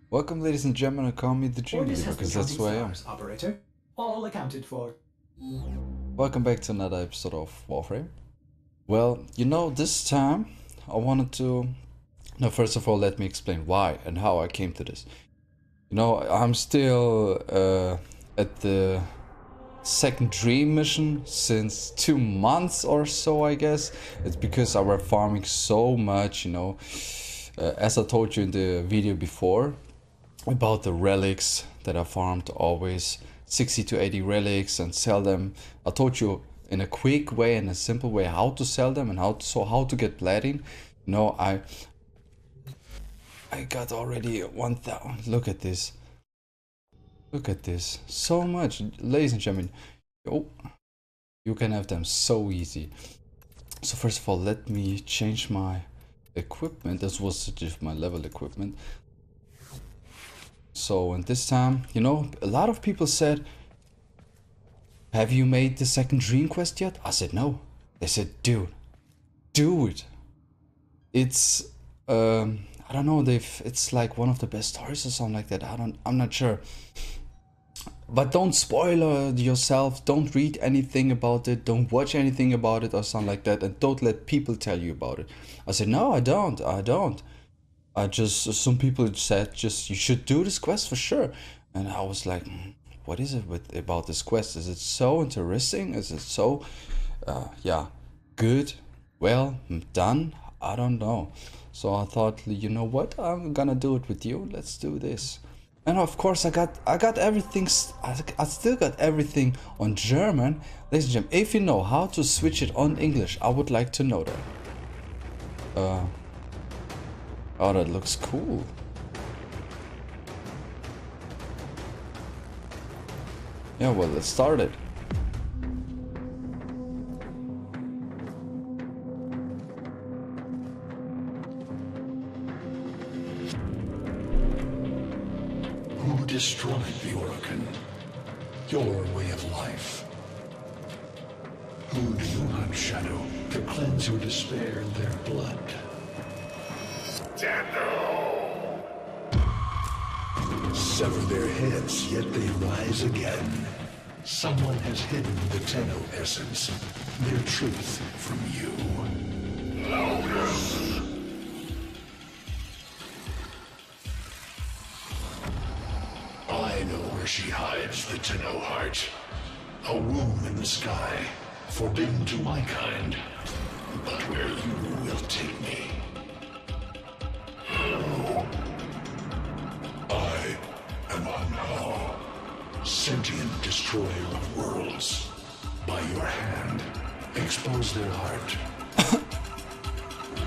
Welcome, ladies and gentlemen, and call me the Genie Orders has because been that's who I am. stars, operator. All accounted for. Welcome back to another episode of Warframe. Well, this time I wanted to. Now, first of all, let me explain why and how I came to this. I'm still at the second dream mission since 2 months or so, I guess. It's because I were farming so much, as I told you in the video before about the relics that I farmed, always 60 to 80 relics and sell them. I told you in a quick way and a simple way how to sell them and how to get platinum. I got already 1,000. Look at this. Look at this. So much, ladies and gentlemen. Oh, you can have them so easy. So first of all, let me change my equipment. This was just my level equipment. So, and this time, a lot of people said, have you made the second dream quest yet? I said no. They said, dude, do it. It's I don't know, it's like one of the best stories or something like that. I'm not sure. But don't spoil yourself, don't read anything about it, don't watch anything about it or something like that, and don't let people tell you about it. I said, no, I don't. Some people said, you should do this quest for sure. And I was like, what is it about this quest? Is it so interesting? Is it so, good? Well done? I don't know. So I thought, you know what? I'm gonna do it with you. Let's do this. And of course, I got everything. I still got everything on German. Ladies and gentlemen, if you know how to switch it on English, I would like to know that. Oh, that looks cool. Yeah, well, let's start it. Who destroyed the Orokin? Your way of life. Who do you hunt, Shadow, to cleanse your despair in their blood? Sever their heads, yet they rise again. Someone has hidden the Tenno essence, their truth from you. I know where she hides the Tenno heart. A womb in the sky, forbidden to my kind, but where you will take me. I am Anhao, sentient destroyer of worlds. By your hand, expose their heart.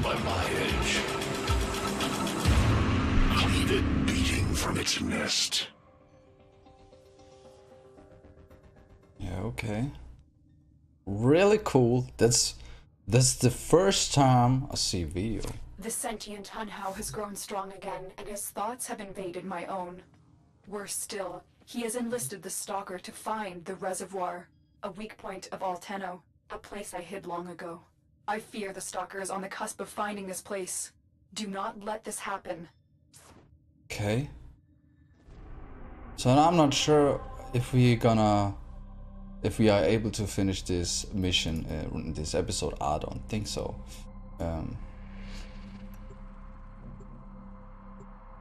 By my edge, cleave it beating from its nest. Yeah, okay. Really cool. That's the first time I see a video. The sentient Hunhao has grown strong again, and his thoughts have invaded my own. Worse still, he has enlisted the Stalker to find the reservoir, a weak point of all Tenno, a place I hid long ago. I fear the Stalker is on the cusp of finding this place. Do not let this happen. Okay. So I'm not sure if we are able to finish this mission in this episode. I don't think so.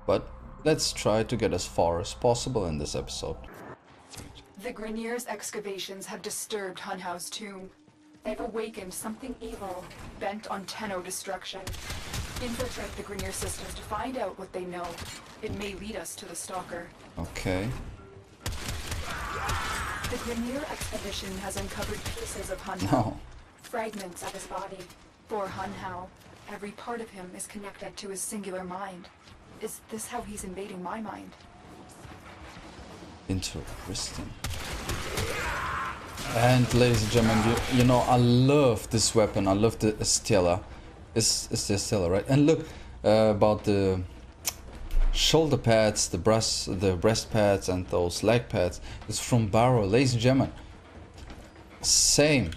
But let's try to get as far as possible in this episode. The Grineer's excavations have disturbed Hunhao's tomb. They've awakened something evil, bent on Tenno destruction. Infiltrate the Grineer systems to find out what they know. It may lead us to the Stalker. Okay. The Grineer expedition has uncovered pieces of Hunhao. No. Fragments of his body. For Hunhao, every part of him is connected to his singular mind. Is this how he's invading my mind? Interesting. And ladies and gentlemen, you know I love this weapon. I love the Stella. It's the Stella, right? And look about the shoulder pads, the breast pads, and those leg pads. It's from Barrow, ladies and gentlemen. Same.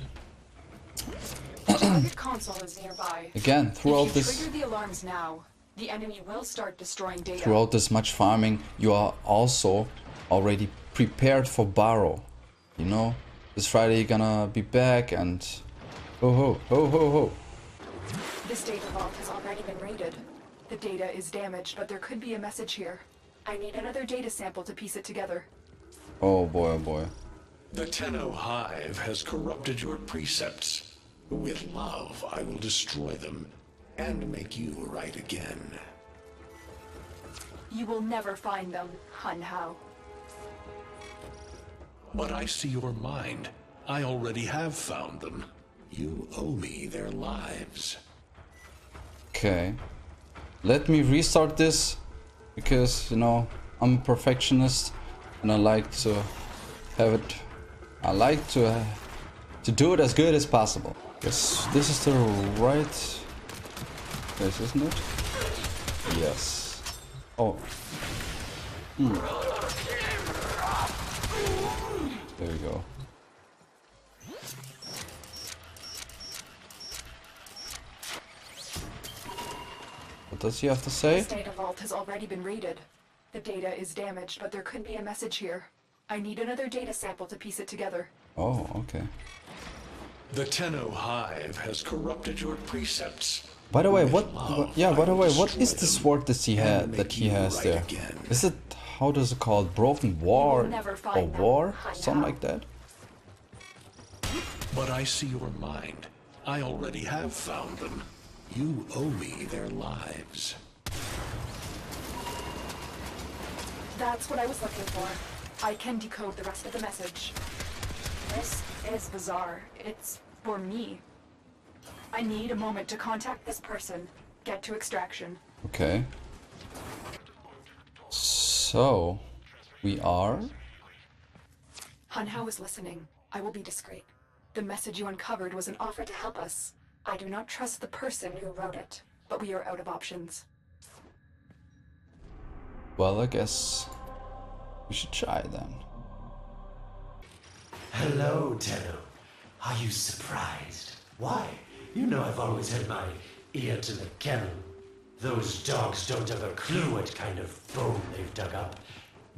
The target console is nearby. Again, throughout if you this. trigger the alarms now, The enemy will start destroying data. Throughout this much farming, you are also already prepared for borrow. You know, this Friday you're gonna be back and ho ho ho ho ho. This data vault has already been raided. The data is damaged, but there could be a message here. I need another data sample to piece it together. Oh boy, oh boy. The Tenno Hive has corrupted your precepts. With love, I will destroy them and make you right again. You will never find them, Hun Hao. But I see your mind. I already have found them. You owe me their lives. Okay. Let me restart this because, you know, I'm a perfectionist and I like to have it. I like to do it as good as possible. Yes, this is the right place, isn't it? Yes. Oh. There we go. What does he have to say? This data vault has already been raided. The data is damaged, but there could be a message here. I need another data sample to piece it together. Oh, okay. The Tenno Hive has corrupted your precepts. By the way, With what? love, Yeah, by I the will way, what destroy is the them sword that he and make you has right there? again. Is it, how does it called? Broken War never or find them, War? Hun Something Hao. like that. But I see your mind. I already have found them. You owe me their lives. That's what I was looking for. I can decode the rest of the message. This is bizarre. It's for me. I need a moment to contact this person. Get to extraction. Okay. So, we are. Hun Hao is listening. I will be discreet. The message you uncovered was an offer to help us. I do not trust the person who wrote it, but we are out of options. Well, I guess we should try then. Hello, Tenno. Are you surprised? Why? You know I've always had my ear to the kennel. Those dogs don't have a clue what kind of bone they've dug up.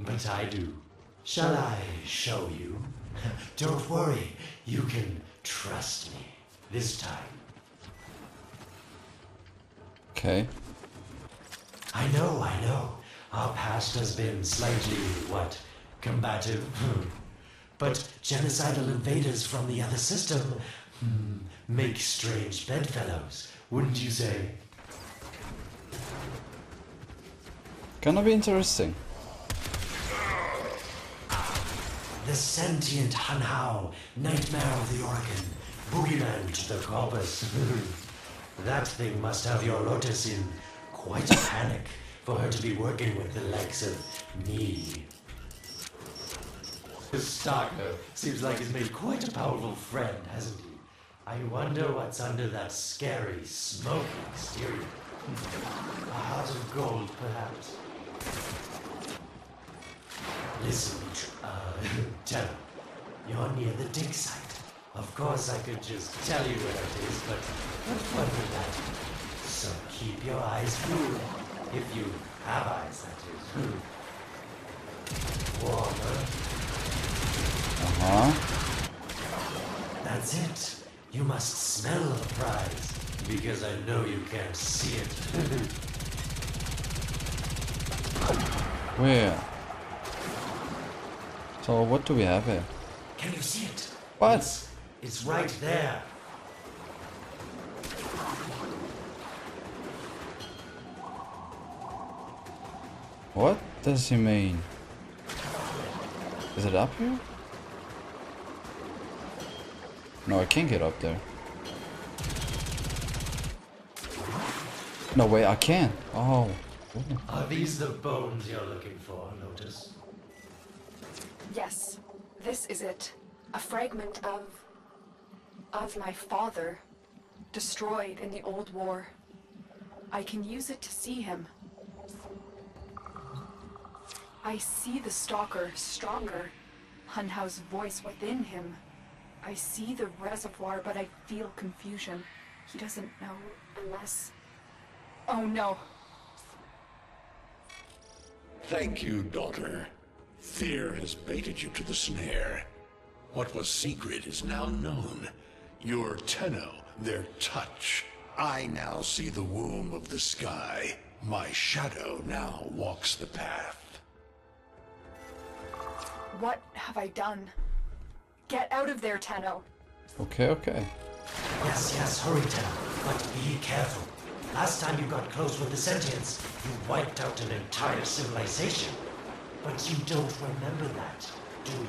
But I do. Shall I show you? Don't worry. You can trust me. This time. Okay. I know. Our past has been slightly, combative? But genocidal invaders from the other system make strange bedfellows, wouldn't you say? Gonna be interesting. The sentient Hun Hao, nightmare of the organ, boogeyman to the corpus. That thing must have your Lotus in quite a panic for her to be working with the likes of me. The stalker seems like he's made quite a powerful friend, hasn't he? I wonder what's under that scary, smoky exterior. A heart of gold, perhaps. Listen, Tenno, you're near the dig site. Of course I could just tell you where it is, but what fun with that? So keep your eyes peeled, if you have eyes, that is. Warmer. That's it. You must smell the prize, because I know you can't see it. Where? So what do we have here? Can you see it? What? It's right there. What does he mean? Is it up here? No, I can't get up there. No way, I can. Oh. Ooh. Are these the bones you're looking for, Lotus? Yes, this is it. A fragment of my father, destroyed in the old war. I can use it to see him. I see the stalker stronger, Hun Hao's voice within him. I see the reservoir, but I feel confusion. He doesn't know unless... Oh no. Thank you, daughter. Fear has baited you to the snare. What was secret is now known. Your Tenno, their touch. I now see the womb of the sky. My shadow now walks the path. What have I done? Get out of there, Tenno. Okay, okay. Yes, hurry, Tenno. But be careful. Last time you got close with the sentients, you wiped out an entire civilization. But you don't remember that, do you?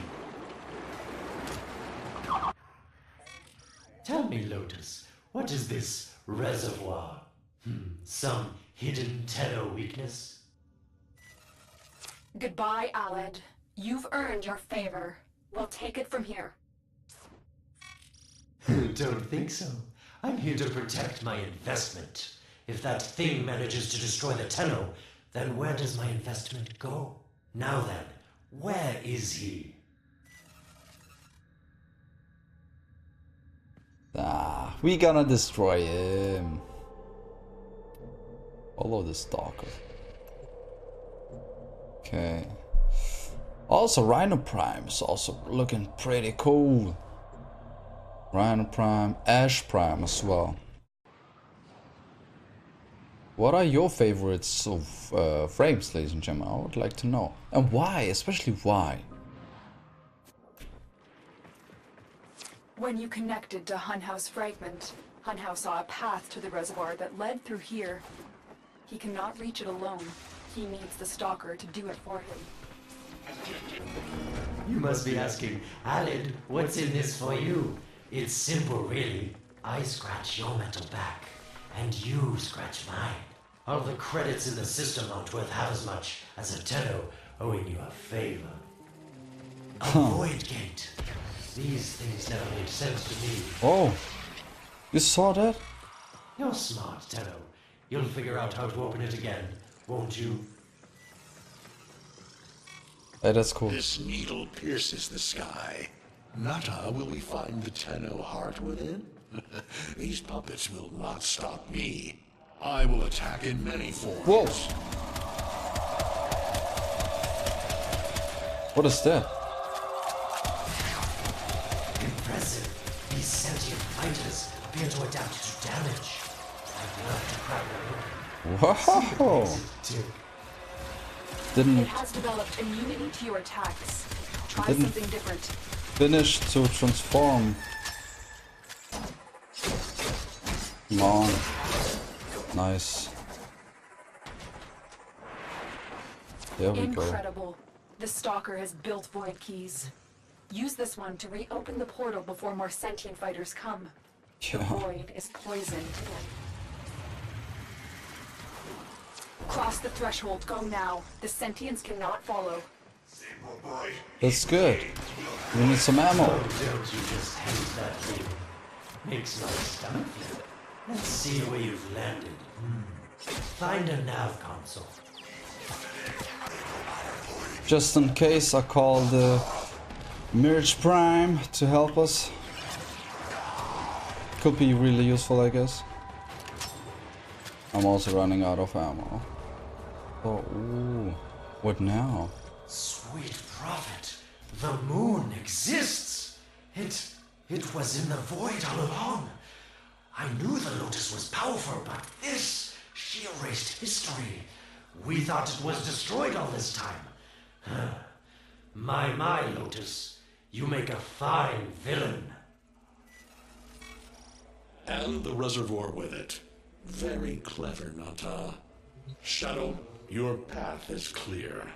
Tell me, Lotus, what is this reservoir? Some hidden Tenno weakness? Goodbye, Aled. You've earned your favor. We'll take it from here. Don't think so. I'm here to protect my investment. If that thing manages to destroy the Tenno, then where does my investment go? Now then, where is he? Ah, we gonna destroy him. Follow the stalker. Okay. Also, Rhino Prime is also looking pretty cool. Rhino Prime, Ash Prime as well. What are your favorites of frames, ladies and gentlemen? I would like to know. And why, especially why? When you connected to Hunhouse Fragment, Hunhouse saw a path to the reservoir that led through here. He cannot reach it alone. He needs the Stalker to do it for him. You must be asking, Aled, what's in this for you? It's simple, really. I scratch your metal back, and you scratch mine. All the credits in the system aren't worth half as much as a Tenno owing you a favor. A void gate. These things never made sense to me. Oh, you saw that? You're smart, Tenno. You'll figure out how to open it again, won't you? Hey, that's cool. This needle pierces the sky. Nata, will we find the Tenno heart within? These puppets will not stop me. I will attack in many forms. Whoa! What is that? Impressive. These sentient fighters appear to adapt to damage. I'd love to crack them open. Wow! Didn't It has developed immunity to your attacks. Try Didn't- something different. finish to transform. Come on. Nice. There we go. Incredible. The Stalker has built void keys. Use this one to reopen the portal before more sentient fighters come. The Yeah. void is poisoned. Cross the threshold. Go now. The sentients cannot follow. That's good. We need some ammo. Oh, don't you just hate that thing? Makes my stomach flip. Let's see where you've landed. Find a nav console. Just in case, I call the Mirage Prime to help us. Could be really useful, I guess. I'm also running out of ammo. Oh, ooh. What now? Sweet prophet, the moon exists. It was in the void all along. I knew the Lotus was powerful, but this, she erased history. We thought it was destroyed all this time. My, Lotus, you make a fine villain. And the reservoir with it. Very clever, Nata. Shadow, your path is clear.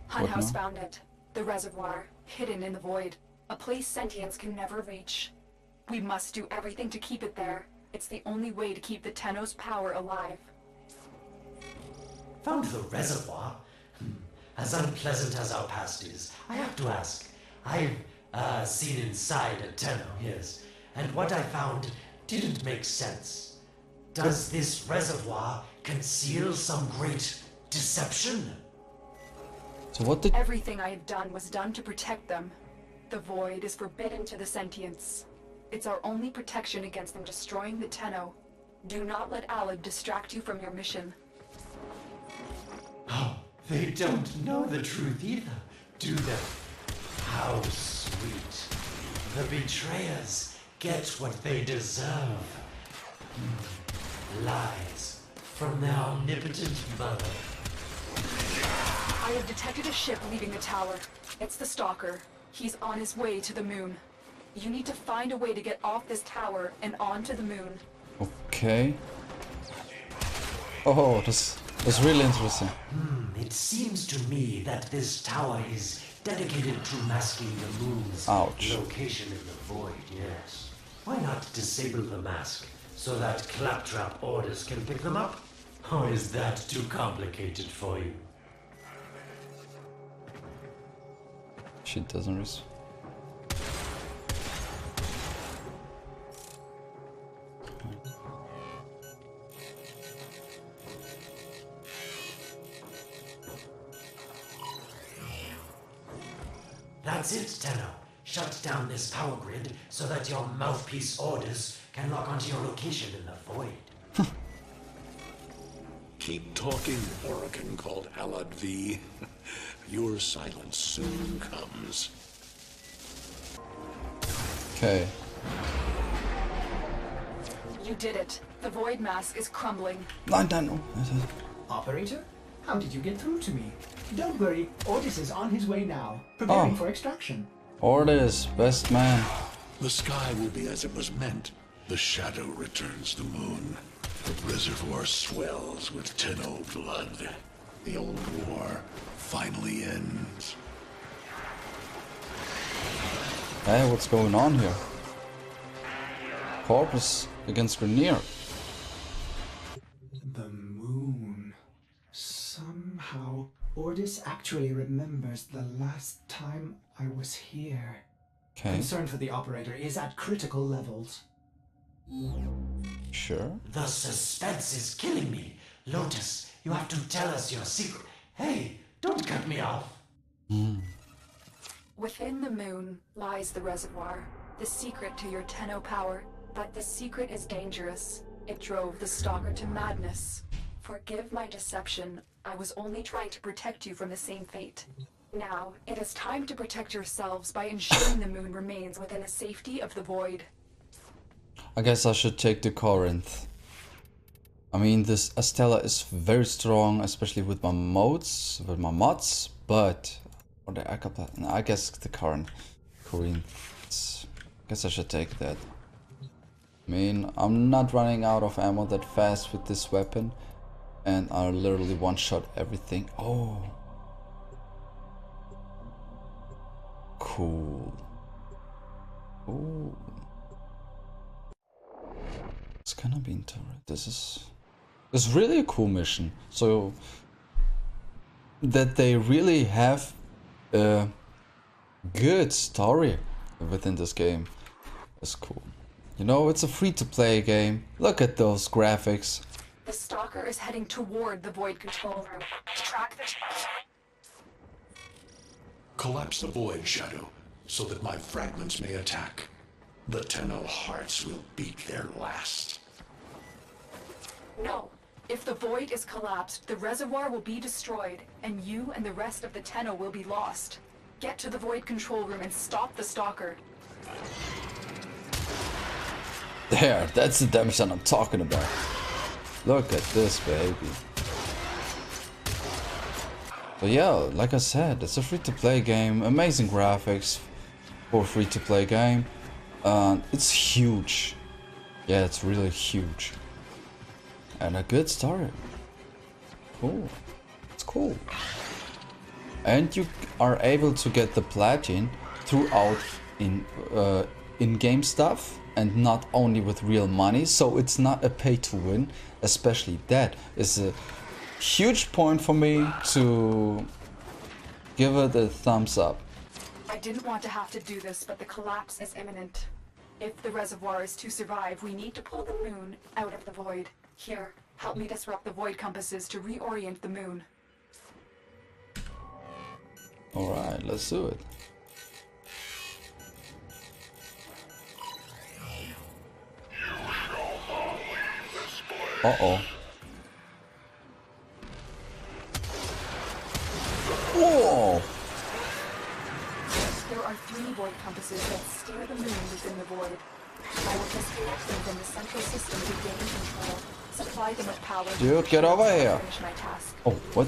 Hunhouse found it. The reservoir, hidden in the void. A place sentients can never reach. We must do everything to keep it there. It's the only way to keep the Tenno's power alive. Found the reservoir? As unpleasant as our past is, I have to ask. I've seen inside a Tenno, yes, and what I found didn't make sense. Does this reservoir conceal some great deception? So what did... Everything I have done was done to protect them. The void is forbidden to the sentients. It's our only protection against them destroying the Tenno. Do not let Alad distract you from your mission. Oh, they don't know the truth either, do they? How sweet. The betrayers get what they deserve. Lies from their omnipotent mother. I have detected a ship leaving the tower. It's the Stalker. He's on his way to the moon. You need to find a way to get off this tower and onto the moon. Okay. Oh, that's really interesting. It seems to me that this tower is dedicated to masking the moon's Ouch. location in the void, yes. Why not disable the mask so that claptrap orders can pick them up? Or is that too complicated for you? She doesn't risk. That's it, Tenno. Shut down this power grid so that your mouthpiece orders can lock onto your location in the void. Keep talking, Orokin called Alad V. Your silence soon comes. Okay. You did it. The void mask is crumbling. No. Operator, how did you get through to me? Don't worry, Ordis is on his way now, preparing for extraction. Orders, best man. The sky will be as it was meant. The shadow returns the moon. The reservoir swells with Tenno blood. The old war finally ends. Hey, what's going on here? Corpus against Grenier. The moon. Somehow, Ordis actually remembers the last time I was here. Okay, Concern for the operator is at critical levels. sure. The suspense is killing me. Lotus, you have to tell us your secret. Hey, don't cut me off. Within the moon lies the reservoir, the secret to your Tenno power. But the secret is dangerous. It drove the Stalker to madness. Forgive my deception. I was only trying to protect you from the same fate. Now, it is time to protect yourselves by ensuring the moon remains within the safety of the void. I guess I should take the Corinth. I mean, this Estella is very strong, especially with my mods, but I guess the Corinth. I guess I should take that. I mean, I'm not running out of ammo that fast with this weapon, and I literally one-shot everything. Oh, cool. Ooh. It's gonna be in turret. This is really a cool mission. So that they really have a good story within this game is cool. You know, it's a free-to-play game. Look at those graphics. The Stalker is heading toward the void control room. Track the... Collapse the void, Shadow, so that my fragments may attack. The Tenno hearts will beat their last. No. If the void is collapsed, the reservoir will be destroyed, and you and the rest of the Tenno will be lost. Get to the void control room and stop the Stalker. There, that's the damage that I'm talking about. Look at this, baby. But yeah, like I said, it's a free-to-play game. Amazing graphics for a free-to-play game. It's huge. Yeah, it's really huge. And a good story. Cool. It's cool. And you are able to get the platinum throughout in-game stuff, and not only with real money, so it's not a pay-to-win. Especially that is a huge point for me to give it a thumbs up. I didn't want to have to do this, but the collapse is imminent. If the reservoir is to survive, we need to pull the moon out of the void. Here, help me disrupt the void compasses to reorient the moon. Alright, let's do it. Uh-oh. Whoa! There are 3 void compasses that steer the moon within the void. I will just connect them from the central system to gain control. Supply them with power. Dude, get over here! Finish my task. Oh, what?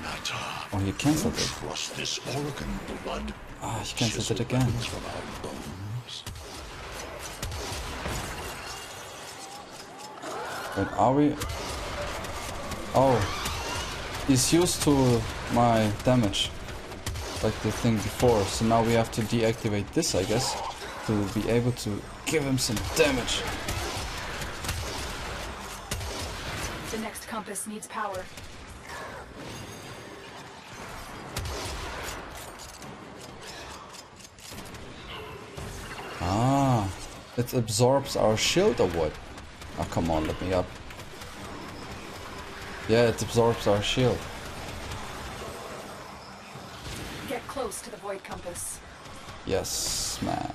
Nata, Oh, he cancelled it. trust this Orokin blood. Ah, he cancelled it again. From our bones. Wait, are we? Oh, he's used to my damage, like the thing before. So now we have to deactivate this, I guess, to be able to give him some damage. The next compass needs power. Ah, it absorbs our shield or what? Oh, come on, let me up. Yeah, it absorbs our shield. Get close to the void compass. Yes, man.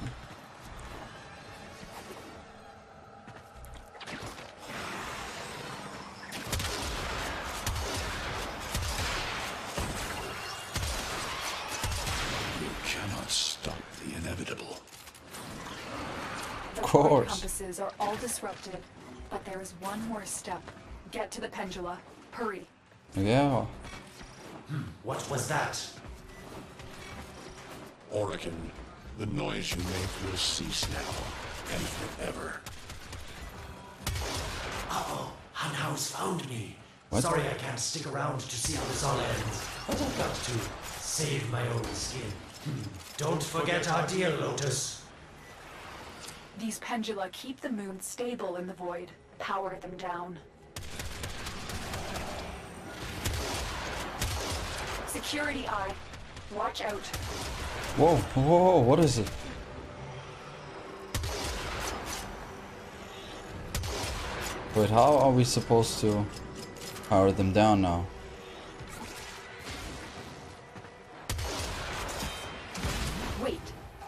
You cannot stop the inevitable. The Of course. void compasses are all disrupted, but there is one more step. Get to the pendula. Hurry. Yeah. What was that? Orokin, the noise you make will cease now, and forever. Uh-oh, Hanhau's found me. What? Sorry I can't stick around to see how this all ends, but I've got to save my own skin. Don't forget our dear Lotus. These pendula keep the moon stable in the void. Power them down. Security eye. Watch out. Whoa, whoa, whoa, what is it? Wait, how are we supposed to power them down now? Wait.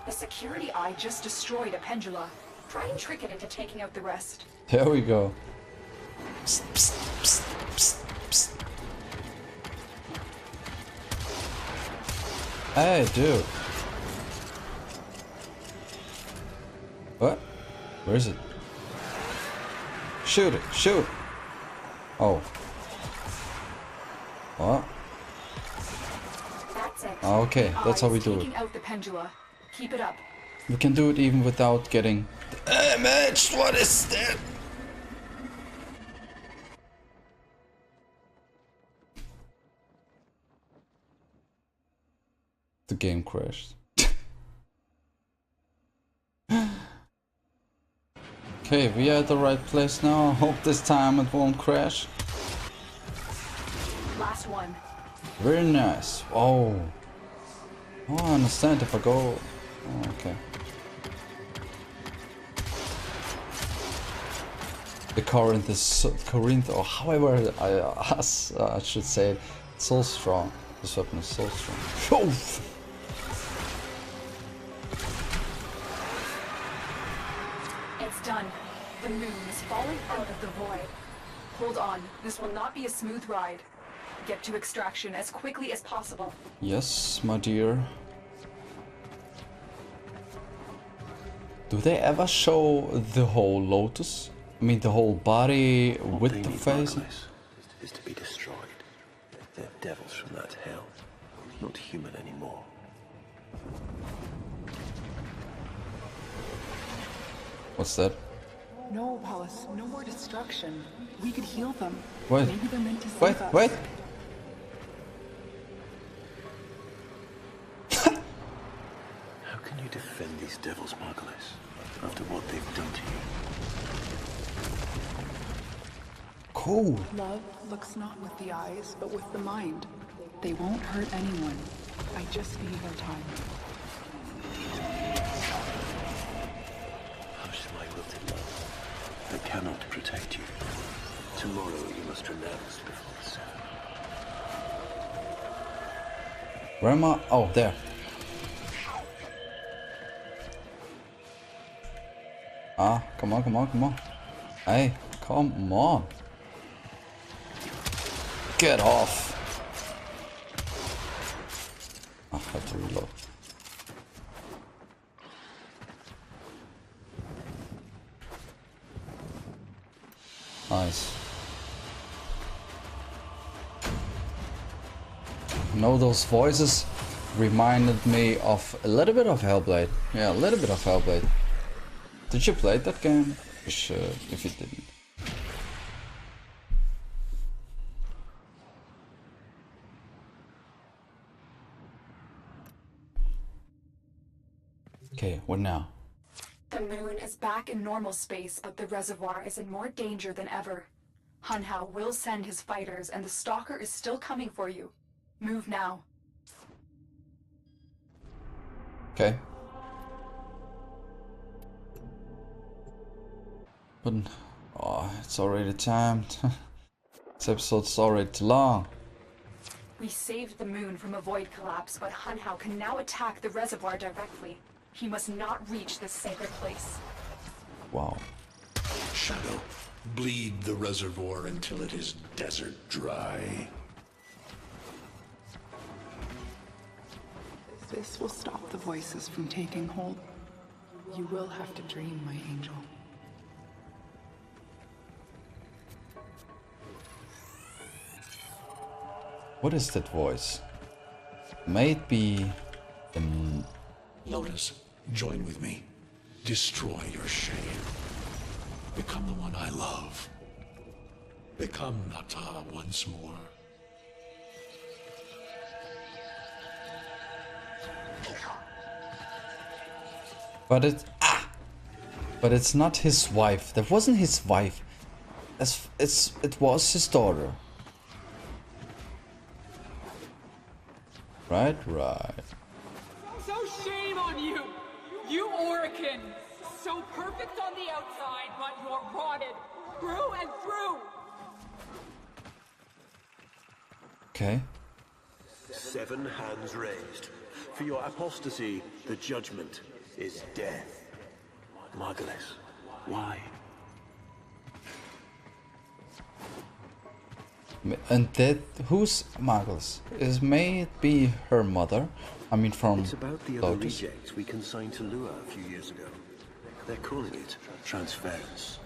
The security eye just destroyed a pendula. Try and trick it into taking out the rest. There we go. Psst, psst, psst, psst, psst. Hey, dude. What? Where is it? Shoot it, shoot! Oh. What? That's it. Okay, The that's how eye we is do it. taking out the pendula. Keep it up. We can do it even without getting damaged. What is that? The game crashed. Okay, we are at the right place now. I hope this time it won't crash. Last one. Very nice. Oh. Oh, I understand if I go... Oh, okay. The Corinth is so, Corinth, or however I should say it, it's so strong. This weapon is so strong. Oh! It's done. The moon is falling out of the void. Hold on. This will not be a smooth ride. Get to extraction as quickly as possible. Yes, my dear. Do they ever show the whole Lotus? I mean, the whole body with the face? Is to be destroyed. They're devils from that hell, not human anymore. What's that? No, Paulus, no more destruction. We could heal them. Wait. Maybe they're meant to save Wait, us. wait! How can you defend these devils, Margulis, after what they've done to you? Cool. Love looks not with the eyes, but with the mind. They won't hurt anyone. I just need their time. Hush, my wilted love. I cannot protect you. Tomorrow you must renounce before the sun. Where am I? Oh, there. Ah, come on, come on, come on. Hey. Come on. Get off. I have to reload. Nice. You know, those voices reminded me of a little bit of Hellblade. Yeah, a little bit of Hellblade. Did you play that game? You should, if you didn't. Okay, what now? The moon is back in normal space, but the reservoir is in more danger than ever. Hunhao will send his fighters, and the stalker is still coming for you. Move now. Okay. But oh, it's already timed. This episode's already too long. We saved the moon from a void collapse, but Hunhao can now attack the reservoir directly. He must not reach this sacred place. Wow. Shadow, bleed the reservoir until it is desert dry. This will stop the voices from taking hold. You will have to dream, my angel. What is that voice? May it be the... Lotus, join with me. Destroy your shame. Become the one I love. Become Nata once more. But it... Ah! But it's not his wife. That wasn't his wife. It was his daughter. Right, right. So shame on you! You Orican! So perfect on the outside, but you're rotted through and through! Okay. 7 hands raised. For your apostasy, the judgment is death. Margulis, why? And that, who's Margulis? May it be her mother? I mean, from It's about the other Lotus. rejects we consigned to Lua a few years ago. They're calling it transference.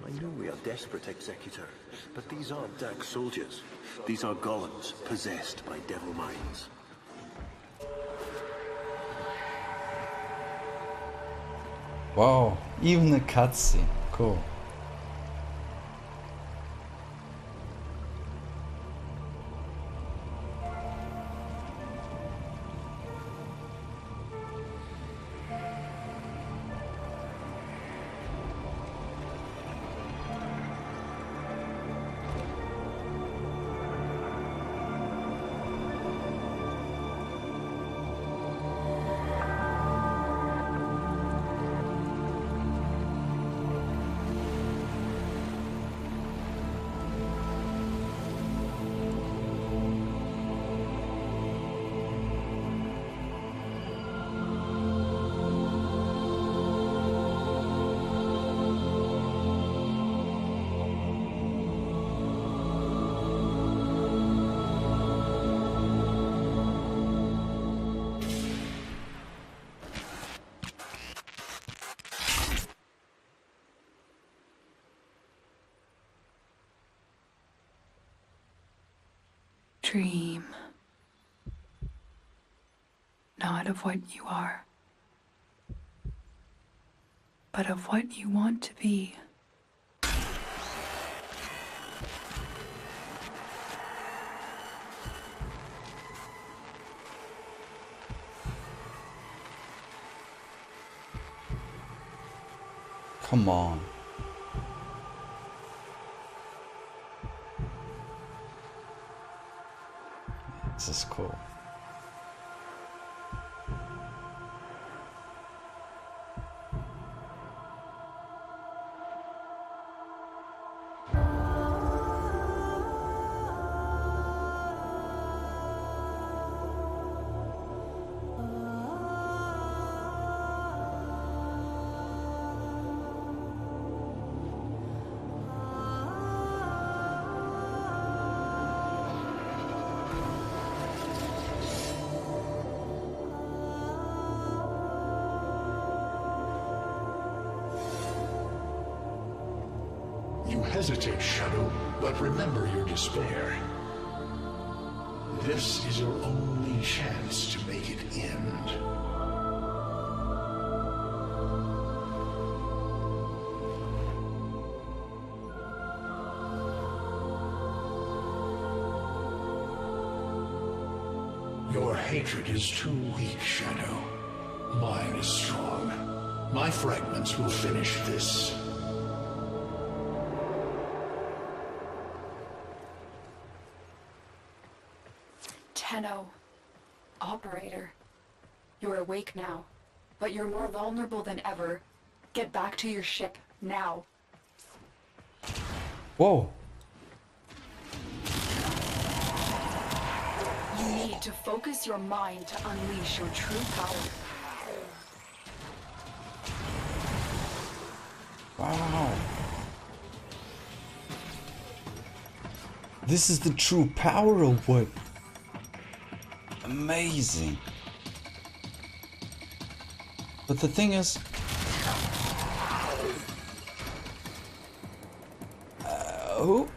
I know we are desperate, Executor, but these aren't Dark soldiers. These are golems possessed by devil minds. Wow, even a cutscene. Cool. Dream. Not of what you are, but of what you want to be. Come on. This is cool. You hesitate, Shadow, but remember your despair. This is your only chance to make it end. Your hatred is too weak, Shadow. Mine is strong. My fragments will finish this. Tenno. Operator. You're awake now, but you're more vulnerable than ever. Get back to your ship, now. Whoa. You need to focus your mind to unleash your true power. Wow. This is the true power of what? Amazing. But the thing is, who?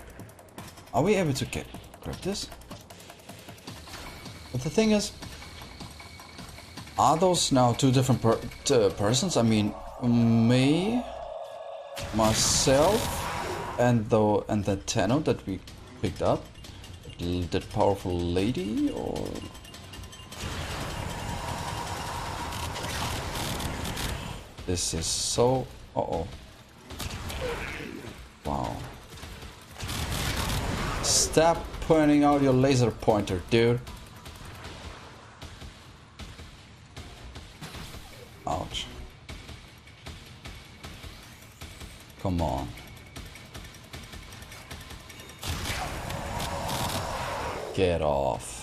Are we able to grab this? But the thing is, are those now two different persons? I mean, me, myself, and the Tenno that we picked up, that powerful lady, or? This is so... Uh-oh. Wow. Stop pointing out your laser pointer, dude. Ouch. Come on. Get off.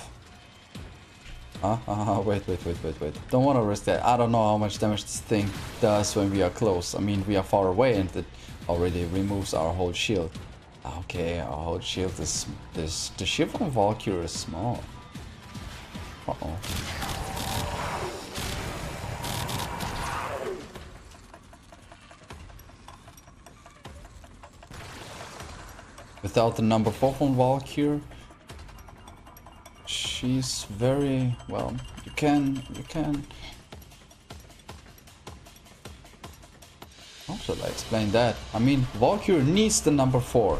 Wait. Don't want to risk that. I don't know how much damage this thing does when we are close. I mean, we are far away and it already removes our whole shield. Okay, our whole shield is... The shield from Valkyrie is small. Uh-oh. Without the number 4 from Valkyrie, she's very... well, you can... How should I explain that? I mean, Valkyrie needs the number 4.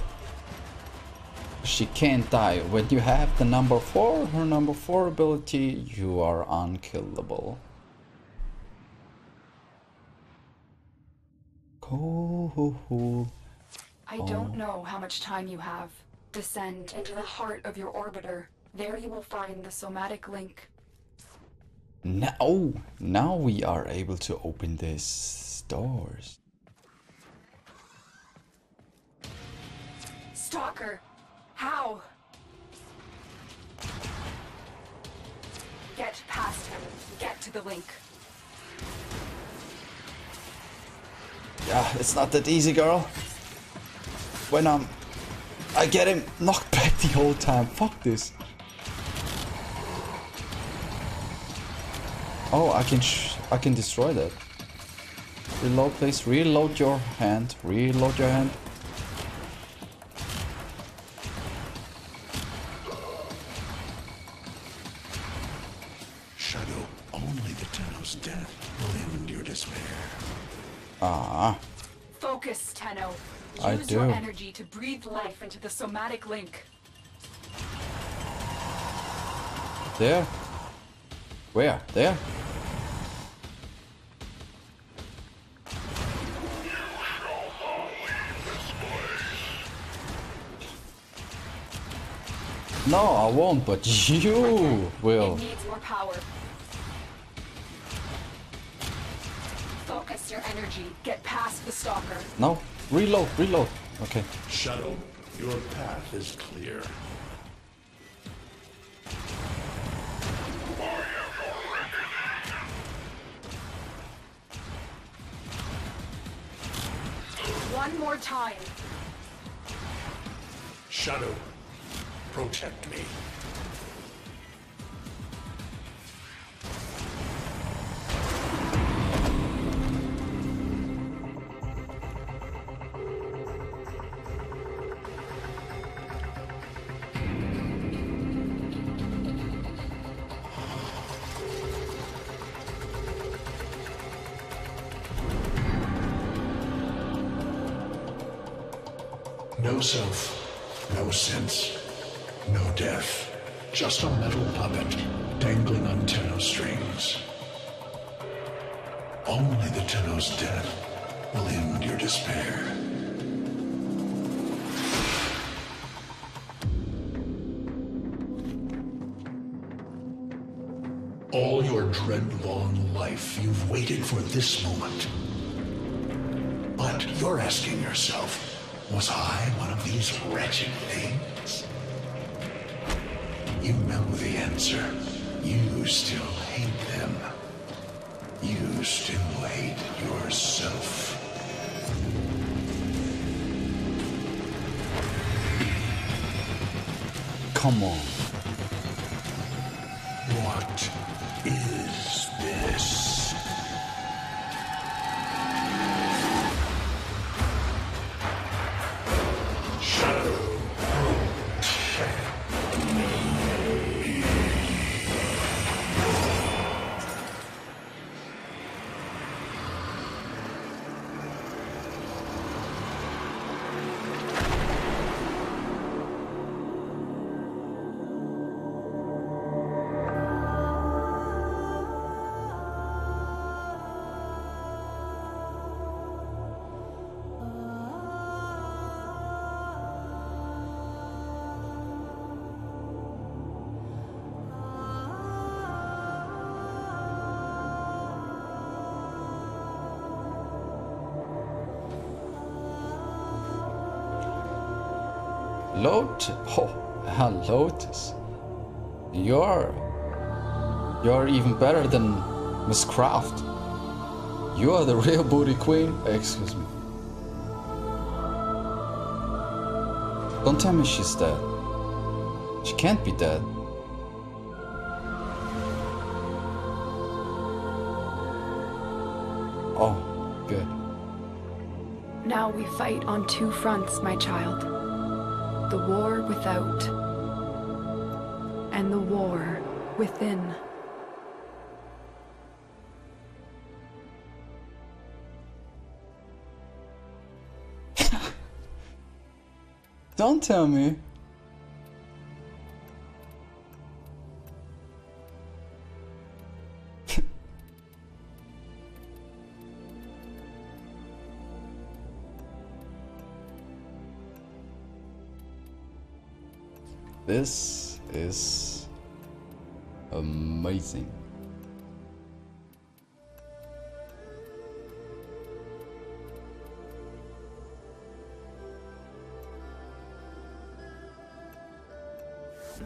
She can't die. When you have the number 4, her number 4 ability, you are unkillable. Cool. I don't know how much time you have. Descend into the heart of your orbiter. There you will find the somatic link. Now we are able to open these doors. Stalker! How? Get past him. Get to the link. Yeah, it's not that easy, girl. When I get him knocked back the whole time. Fuck this. Oh, I can destroy that. Reload, please. Reload your hand. Reload your hand. Shadow, only the Tenno's death will end your despair. Ah. Focus, Tenno. I Use do. your energy to breathe life into the somatic link. There. Where? There? No, I won't, but you will. It needs more power. Focus your energy. Get past the stalker. No, reload. Okay. Shadow, your path is clear. One more time. Shadow, protect me. No self, no sense, no death. Just a metal puppet dangling on Tenno strings. Only the Tenno's death will end your despair. All your dread-long life, you've waited for this moment. But you're asking yourself, was I one of these wretched things? You know the answer. You still hate them. You still hate yourself. Come on. What is this? Shadow. Lotus. You're even better than Miss Craft. You are the real booty queen. Excuse me. Don't tell me she's dead. She can't be dead. Oh, good. Now we fight on two fronts, my child. The war without, and the war within. Don't tell me. This is amazing.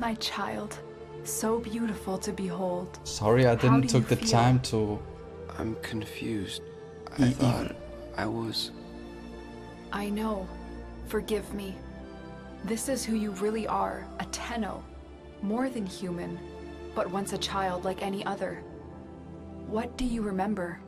My child, so beautiful to behold. Sorry, I didn't took the time to. I'm confused. I thought I was. I know. Forgive me. This is who you really are, a Tenno. More than human, but once a child like any other. What do you remember?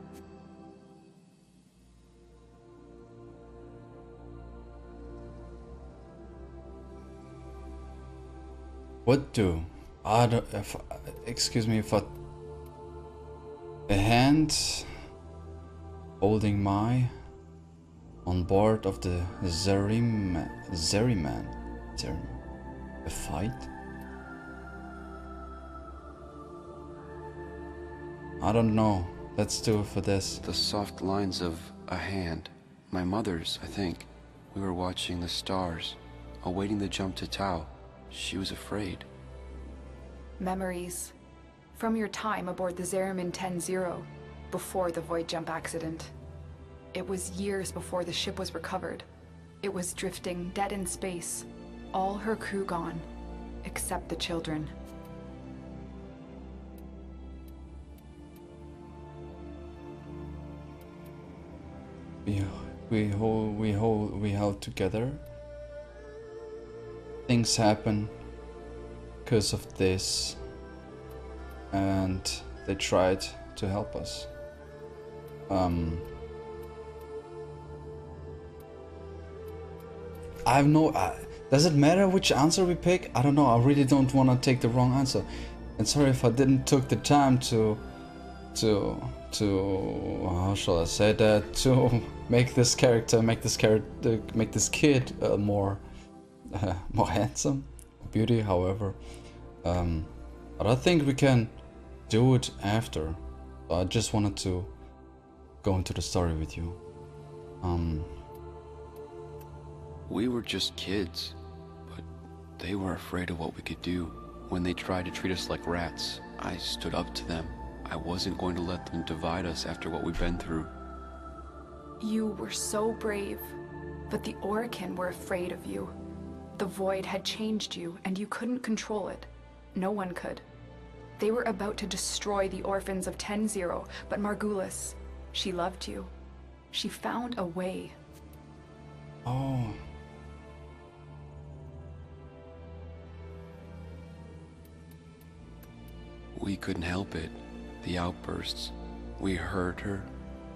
What do? I don't. Excuse me, if a hand holding my on board of the Zeriman. A fight? I don't know. Let's do it for this. The soft lines of a hand. My mother's, I think. We were watching the stars, awaiting the jump to Tau. She was afraid. Memories. From your time aboard the Zeriman 10-0, before the void jump accident. It was years before the ship was recovered. It was drifting dead in space. All her crew gone, except the children. We held together. Things happen because of this, and they tried to help us. I have no. Does it matter which answer we pick? I don't know. I really don't want to take the wrong answer. And sorry if I didn't took the time to how shall I say that, to make this kid more more handsome, beauty, however. But I think we can do it after. So I just wanted to go into the story with you. We were just kids, but they were afraid of what we could do. When they tried to treat us like rats, I stood up to them. I wasn't going to let them divide us after what we've been through. You were so brave, but the Orokin were afraid of you. The Void had changed you, and you couldn't control it. No one could. They were about to destroy the orphans of 10-0, but Margulis, she loved you. She found a way. Oh. We couldn't help it. The outbursts. We hurt her,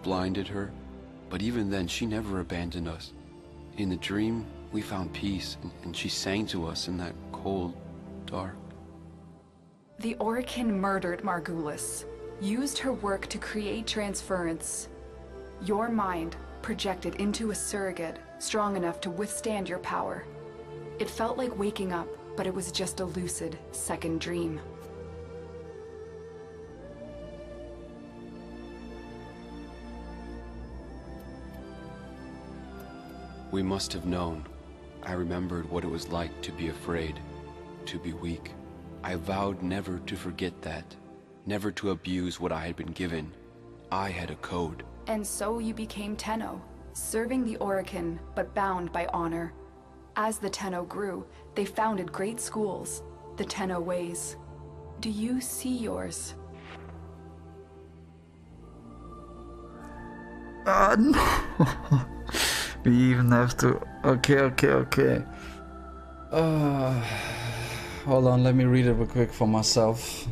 blinded her, but even then she never abandoned us. In the dream, we found peace, and she sang to us in that cold, dark. The Orokin murdered Margulis, used her work to create transference. Your mind projected into a surrogate strong enough to withstand your power. It felt like waking up, but it was just a lucid second dream. We must have known. I remembered what it was like to be afraid, to be weak. I vowed never to forget that, never to abuse what I had been given. I had a code. And so you became Tenno, serving the Orokin, but bound by honor. As the Tenno grew, they founded great schools, the Tenno ways. Do you see yours? No. We even have to... Okay. Hold on, let me read it real quick for myself.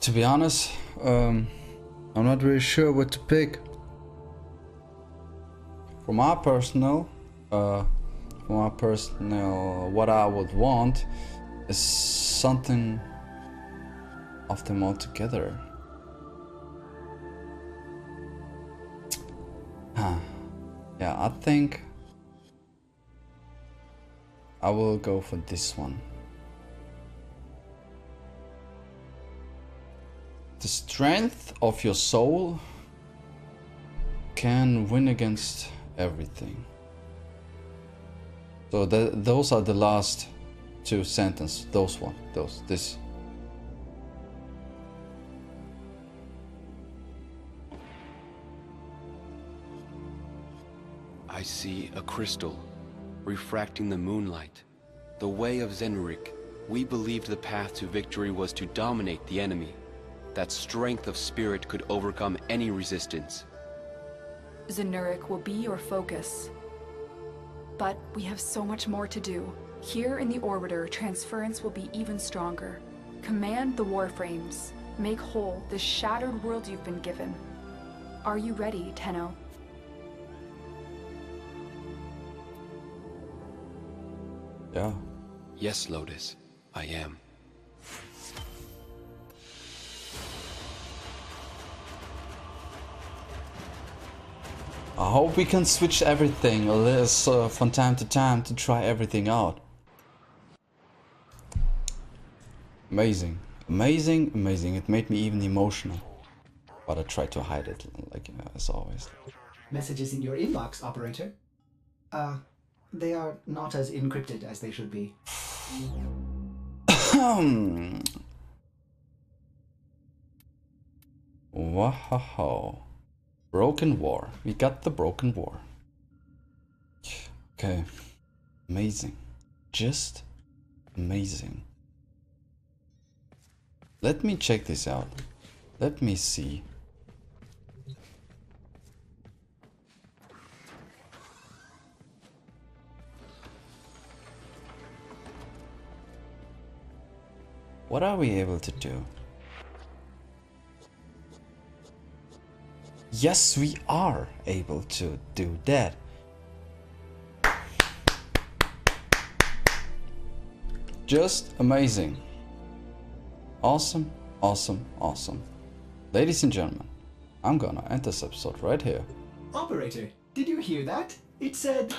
To be honest, I'm not really sure what to pick. For my personal, what I would want is something of them all together. Yeah, I think I will go for this one. The strength of your soul can win against everything. So those are the last two sentences. This. I see a crystal, refracting the moonlight. The way of Zenrik. We believed the path to victory was to dominate the enemy. That strength of spirit could overcome any resistance. Zenrik will be your focus. But we have so much more to do. Here in the Orbiter, transference will be even stronger. Command the Warframes. Make whole this shattered world you've been given. Are you ready, Tenno? Yeah. Yes, Lotus, I am. I hope we can switch everything a little from time to time to try everything out. Amazing. It made me even emotional. But I tried to hide it, like, as always. Messages in your inbox, operator. They are not as encrypted as they should be. Wow. Broken War. We got the Broken War. Okay. Amazing. Just amazing. Let me check this out. Let me see. What are we able to do? Yes, we are able to do that. Just amazing. Awesome. Ladies and gentlemen, I'm gonna end this episode right here. Operator, did you hear that? It said...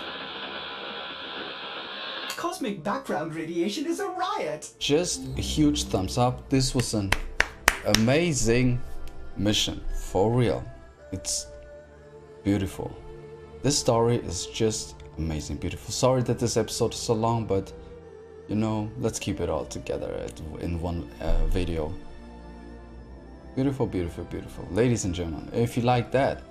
Cosmic background radiation is a riot! Just a huge thumbs up. This was an amazing mission, for real. It's beautiful. This story is just amazing, beautiful. Sorry that this episode is so long, but you know, let's keep it all together in one video. Beautiful, beautiful, beautiful. Ladies and gentlemen, if you like that,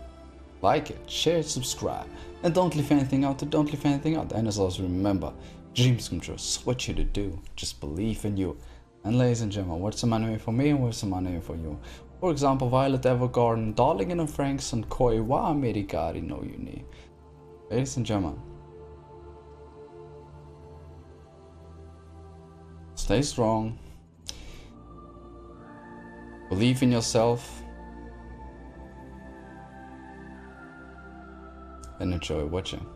like it, share it, subscribe, and don't leave anything out. Don't leave anything out. And as always, remember, dreams come true. So what you to do? Just believe in you. And ladies and gentlemen, what's some anime for me and what's some anime for you? For example, Violet Evergarden, Darling and Franks, and Koi wa Americari no Uni. Ladies and gentlemen, stay strong, believe in yourself, and enjoy watching.